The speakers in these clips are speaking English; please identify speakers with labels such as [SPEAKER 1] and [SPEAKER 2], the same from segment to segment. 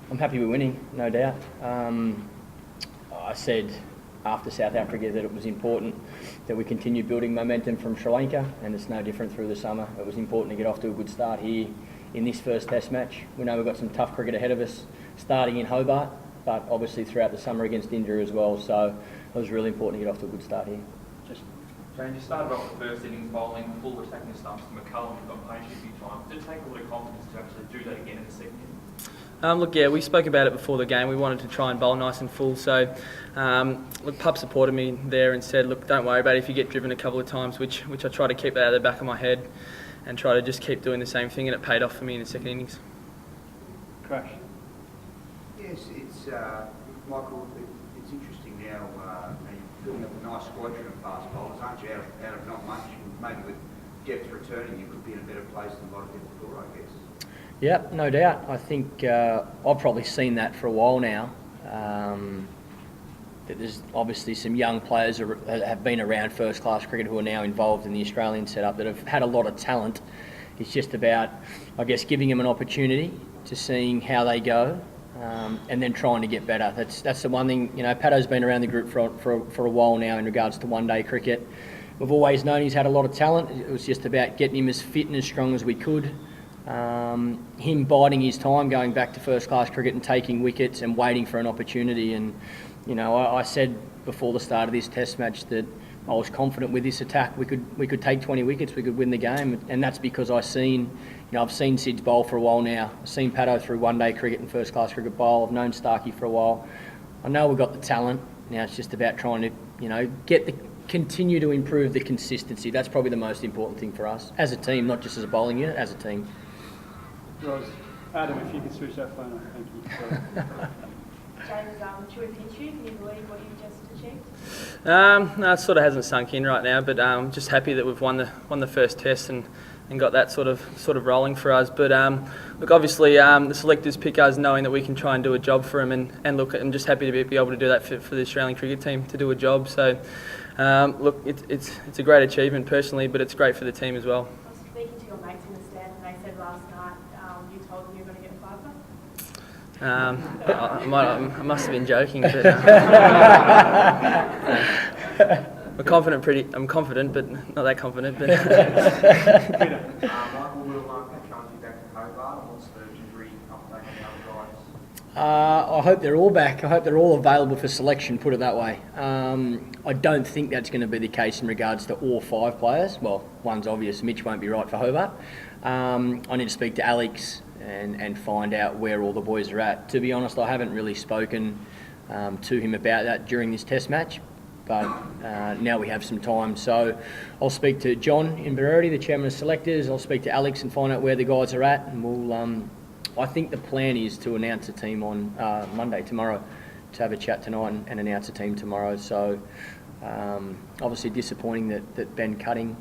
[SPEAKER 1] I'm happy we're winning, no doubt. I said after South Africa that it was important that we continue building momentum from Sri Lanka, and it's no different through the summer. It was important to get off to a good start here in this first Test match. We know we've got some tough cricket ahead of us, starting in Hobart, but obviously throughout the summer against India as well. So it was really important to get off to a good start here.
[SPEAKER 2] Jane, you started off the first innings bowling full attacking stumps to McCullum, who got punished a few times. Did it take a lot of confidence to actually do that again in the second innings?
[SPEAKER 3] Look, yeah, we spoke about it before the game. We wanted to try and bowl nice and full. So, look, Pup supported me there and said, look, don't worry about it if you get driven a couple of times, which I try to keep that out of the back of my head and try to just keep doing the same thing, and it paid off for me in the second innings.
[SPEAKER 4] Crash.
[SPEAKER 5] Yes, it's Michael. It's interesting now. You're building up a nice squadron of fast bowlers, aren't you? Out of not much, and maybe with depth returning, you could be in a better place than a lot of people thought, I guess.
[SPEAKER 1] Yeah, no doubt. I think I've probably seen that for a while now. That there's obviously some young players that have been around first-class cricket who are now involved in the Australian setup that have had a lot of talent. It's just about, I guess, giving them an opportunity to seeing how they go, and then trying to get better. That's the one thing. You know, Pato's been around the group for a while now in regards to one-day cricket. We've always known he's had a lot of talent. It was just about getting him as fit and as strong as we could. Him biding his time, going back to first-class cricket and taking wickets and waiting for an opportunity. And you know, I said before the start of this Test match that I was confident with this attack we could take 20 wickets, we could win the game, and that's because I've seen Sid's bowl for a while now. I've seen Pato through one-day cricket and first-class cricket bowl. I've known Starkey for a while. I know we've got the talent. Now it's just about trying to, continue to improve the consistency. That's probably the most important thing for us as a team, not just as a bowling unit, as a team.
[SPEAKER 4] Rose. Adam, if you could switch that phone on, thank you.
[SPEAKER 6] James, should we pinch you? Can you believe what you've just achieved?
[SPEAKER 3] No, it sort of hasn't sunk in right now, but just happy that we've won the first Test and got that sort of rolling for us. But look, obviously the selectors pick us knowing that we can try and do a job for them, and look, I'm just happy to be able to do that for the Australian cricket team, to do a job. So look, it's a great achievement personally, but it's great for the team as well.
[SPEAKER 6] I was speaking to your mates in the stand, and they said last night you told them you were going to get a fiver.
[SPEAKER 3] I must have been joking, but I'm confident, but not that confident. But
[SPEAKER 2] Michael, will Pat challenge you back to Hobart, and what's the injury update on the other guys?
[SPEAKER 1] I hope they're all back. I hope they're all available for selection, put it that way. I don't think that's going to be the case in regards to all 5 players. Well, one's obvious, Mitch won't be right for Hobart. I need to speak to Alex and find out where all the boys are at. To be honest, I haven't really spoken to him about that during this Test match, but now we have some time. So I'll speak to John in Berardi, the chairman of selectors. I'll speak to Alex and find out where the guys are at, and we'll. I think the plan is to announce a team on Monday, tomorrow, to have a chat tonight and announce a team tomorrow. So obviously disappointing that Ben Cutting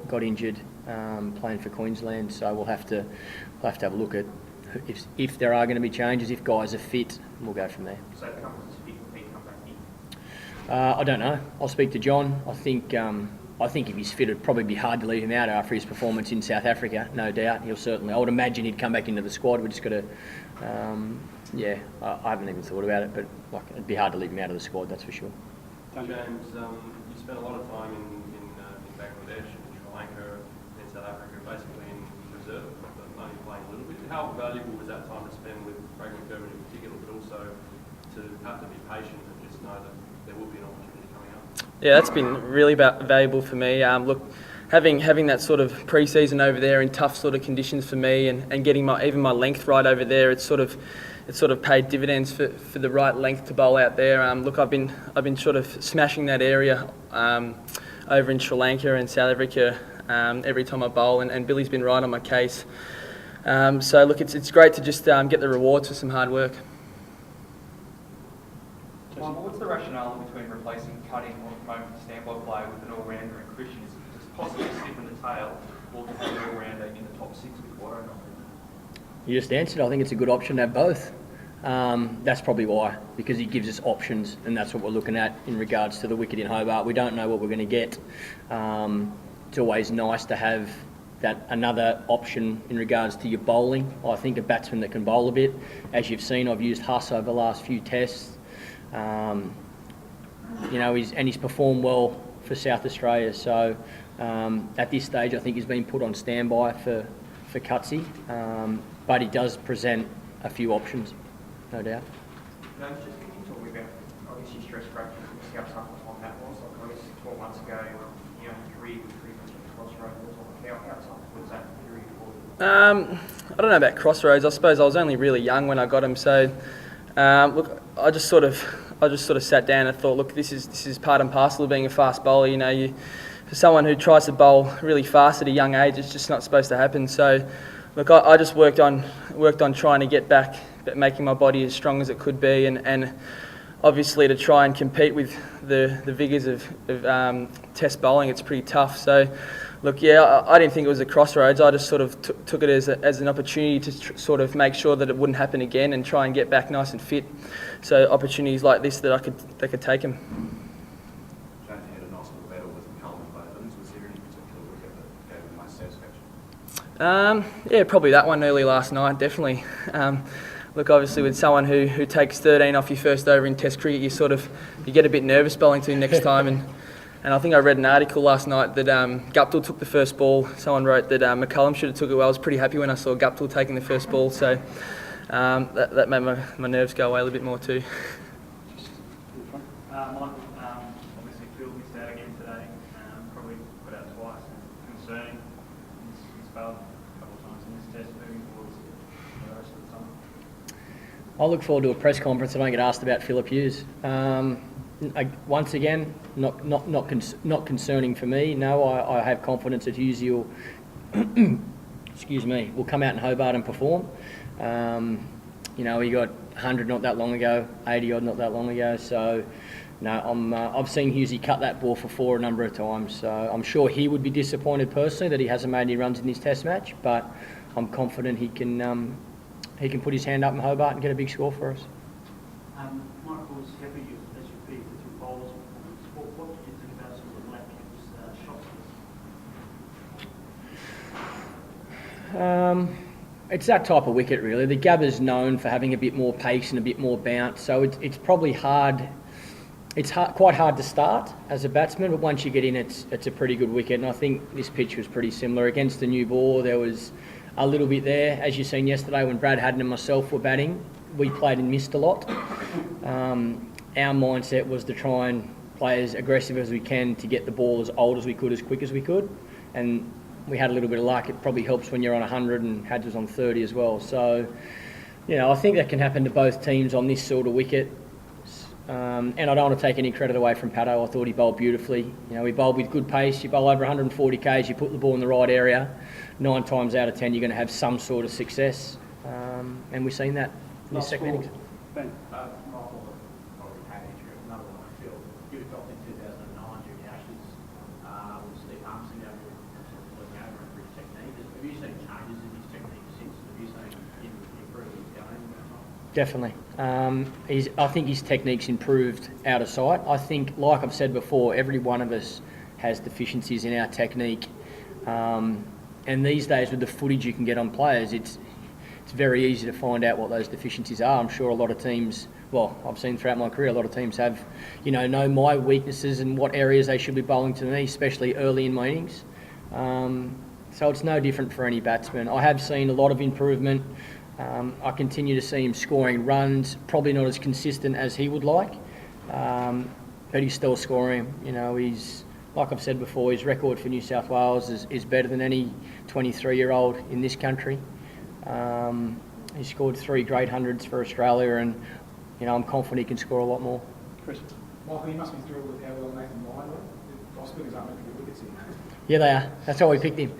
[SPEAKER 1] got injured playing for Queensland. So we'll have to have a look at if there are going to be changes, if guys are fit, we'll go from there.
[SPEAKER 2] So if Cummins is fit, will he come back in?
[SPEAKER 1] I don't know. I'll speak to John. I think if he's fit, it'd probably be hard to leave him out after his performance in South Africa. No doubt, I would imagine he'd come back into the squad. We just got to, I haven't even thought about it, but it'd be hard to leave him out of the squad. That's for sure.
[SPEAKER 7] James, you spent a lot of time in Bangladesh, in Sri Lanka, and South Africa, basically in reserve, but only playing a little bit. How valuable was that time to spend with Craig McDermott in particular, but also to have to be patient and just know that there will be an opportunity coming up?
[SPEAKER 3] Yeah, that's been really valuable for me. Look, having that sort of pre-season over there in tough sort of conditions for me, and getting even my length right over there, it's sort of paid dividends for the right length to bowl out there. Look, I've been sort of smashing that area over in Sri Lanka and South Africa every time I bowl, and Billy's been right on my case. So look, it's great to just get the rewards for some hard work.
[SPEAKER 2] Michael, what's the rationale between replacing Cutting or promoting standby player with an all-rounder and Christian? Is it possibly stiffen the tail, or to have an all-rounder in the top 6 with Warren?
[SPEAKER 1] You just answered. I think it's a good option to have both. That's probably why, because he gives us options, and that's what we're looking at in regards to the wicket in Hobart. We don't know what we're going to get. It's always nice to have that another option in regards to your bowling. I think a batsman that can bowl a bit. As you've seen, I've used Huss over the last few tests. He's performed well for South Australia. So at this stage, I think he's been put on standby for Cutsy, but he does present a few options, no doubt.
[SPEAKER 2] No, just can you talk about, I guess, your stress fracture and how tough on that was? Like, I guess 12 months ago, your career was pretty much at crossroads. How tough was that period for you?
[SPEAKER 3] I don't know about crossroads. I suppose I was only really young when I got him. So, look, I just sort of sat down and thought, look, this is part and parcel of being a fast bowler. You know, for someone who tries to bowl really fast at a young age, it's just not supposed to happen. So, look, I just worked on trying to get back, making my body as strong as it could be, and obviously to try and compete with the vigours of test bowling, it's pretty tough. So, look, yeah, I didn't think it was a crossroads. I just sort of took it as an opportunity to sort of make sure that it wouldn't happen again and try and get back nice and fit. So opportunities like this that I could take him.
[SPEAKER 8] Shane had a nice little battle with Coleman Bowens. Was there any particular wicket that gave him the most satisfaction?
[SPEAKER 3] Yeah, probably that one early last night, definitely. Look, obviously with someone who takes 13 off your first over in Test cricket, you get a bit nervous bowling to him next time. And I think I read an article last night that Guptill took the first ball. Someone wrote that McCullum should have took it well. I was pretty happy when I saw Guptill taking the first ball, so that made my nerves go away a little bit more too.
[SPEAKER 4] Michael, obviously Phil missed out again today, probably put out twice, concerning. He's failed a couple of times in this test, moving towards the rest of the time.
[SPEAKER 1] I look forward to a press conference. I don't get asked about Phillip Hughes. Once again, not concerning for me. No, I have confidence that Hughes will, will come out in Hobart and perform. He got 100 not that long ago, 80 odd not that long ago. So, no, I've seen Hughesy cut that ball for 4 a number of times. So I'm sure he would be disappointed personally that he hasn't made any runs in this Test match. But I'm confident he can put his hand up in Hobart and get a big score for us.
[SPEAKER 9] Michael was happy as you beat the 2 bowlers. What did you think about some of the Black Caps shots?
[SPEAKER 1] It's that type of wicket, really. The Gabba's known for having a bit more pace and a bit more bounce, so it's probably hard. It's quite hard to start as a batsman, but once you get in, it's a pretty good wicket. And I think this pitch was pretty similar against the new ball. There was a little bit there, as you've seen yesterday when Brad Haddon and myself were batting. We played and missed a lot. Our mindset was to try and play as aggressive as we can to get the ball as old as we could, as quick as we could, and we had a little bit of luck. It probably helps when you're on 100 and Hadj was on 30 as well. So, I think that can happen to both teams on this sort of wicket. And I don't want to take any credit away from Pato. I thought he bowled beautifully. He bowled with good pace. You bowl over 140 k's, you put the ball in the right area. 9 times out of 10, you're going to have some sort of success. And we've seen that in this second innings.
[SPEAKER 4] Ben.
[SPEAKER 9] Michael, probably had injury, another one I feel. You were dropped in 2009 during the Ashes with Steve Armstrong over looking over him for his technique. Have you seen changes in his technique since? Have you seen him improve his game?
[SPEAKER 1] Definitely. I think his technique's improved out of sight. I think, like I've said before, every one of us has deficiencies in our technique. And these days, with the footage you can get on players, it's very easy to find out what those deficiencies are. I'm sure a lot of teams, well, I've seen throughout my career, a lot of teams have, know my weaknesses and what areas they should be bowling to me, especially early in my innings. So it's no different for any batsman. I have seen a lot of improvement. I continue to see him scoring runs, probably not as consistent as he would like, but he's still scoring. He's, like I've said before, his record for New South Wales is better than any 23-year-old in this country. He scored 3 great hundreds for Australia, and I'm confident he can score a lot more.
[SPEAKER 4] Chris.
[SPEAKER 10] Michael, you must be thrilled with how well Nathan Lyon went. The Australians aren't making good wickets here.
[SPEAKER 1] Yeah, they are. That's why we picked him.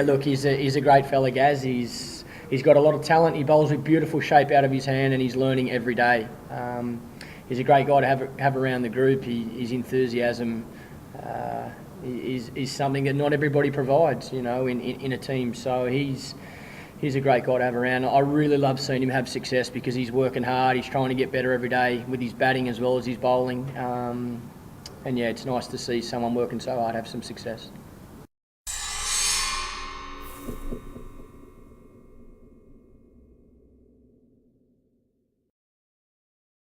[SPEAKER 1] Look, he's a great fella, Gaz. He's got a lot of talent. He bowls with beautiful shape out of his hand, and he's learning every day. He's a great guy to have around the group. His enthusiasm is something that not everybody provides, in a team. So he's a great guy to have around. I really love seeing him have success because he's working hard. He's trying to get better every day with his batting as well as his bowling. It's nice to see someone working so hard have some success.